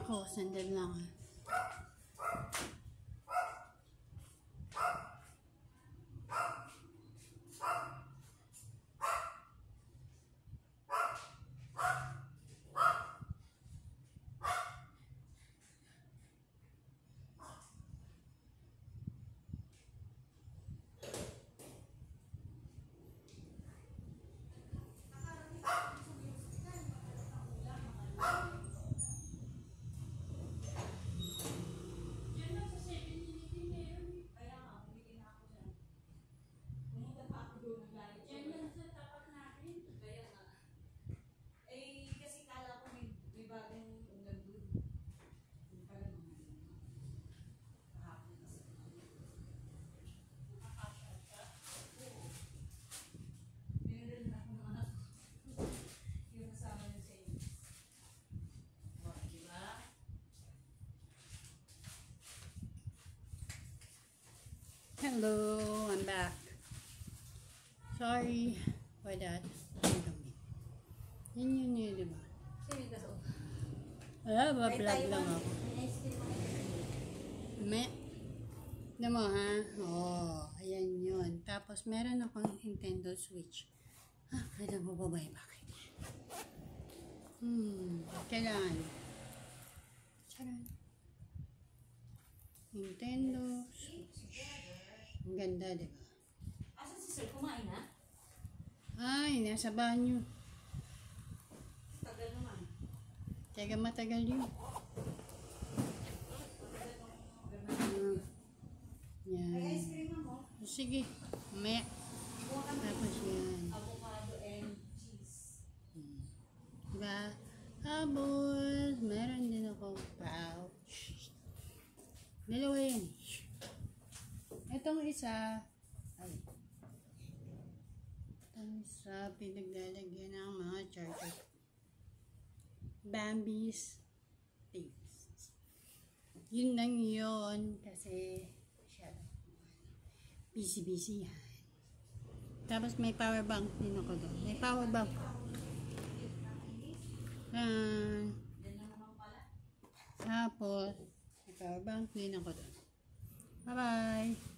Ako, sandal lang. Hello, I'm back. Sorry for that. Yan yun, diba? Wala, vlog lang ako. Alam mo ha? Oo, ayan yun. Tapos meron akong Nintendo Switch. Kailan mo babay, bakit? Kailangan. Charan. Nintendo Switch. Ang ganda, diba? Asan si Sir? Kumain na? Ay, nasa banyo. Tagal naman. Teka, matagal yun. Yan. Ay, ice cream mo? Sige, mamaya. Tapos yan. Avocado and cheese. Diba? Tapos, meron din akong pouch. Dalawa yan. Itong isa, pinaglalagyan ng mga charger. Bambi's things. Yun lang yun, kasi busy yan. Tapos may power bank din ako doon. May power bank. Tapos, may power bank din ako doon. Bye-bye!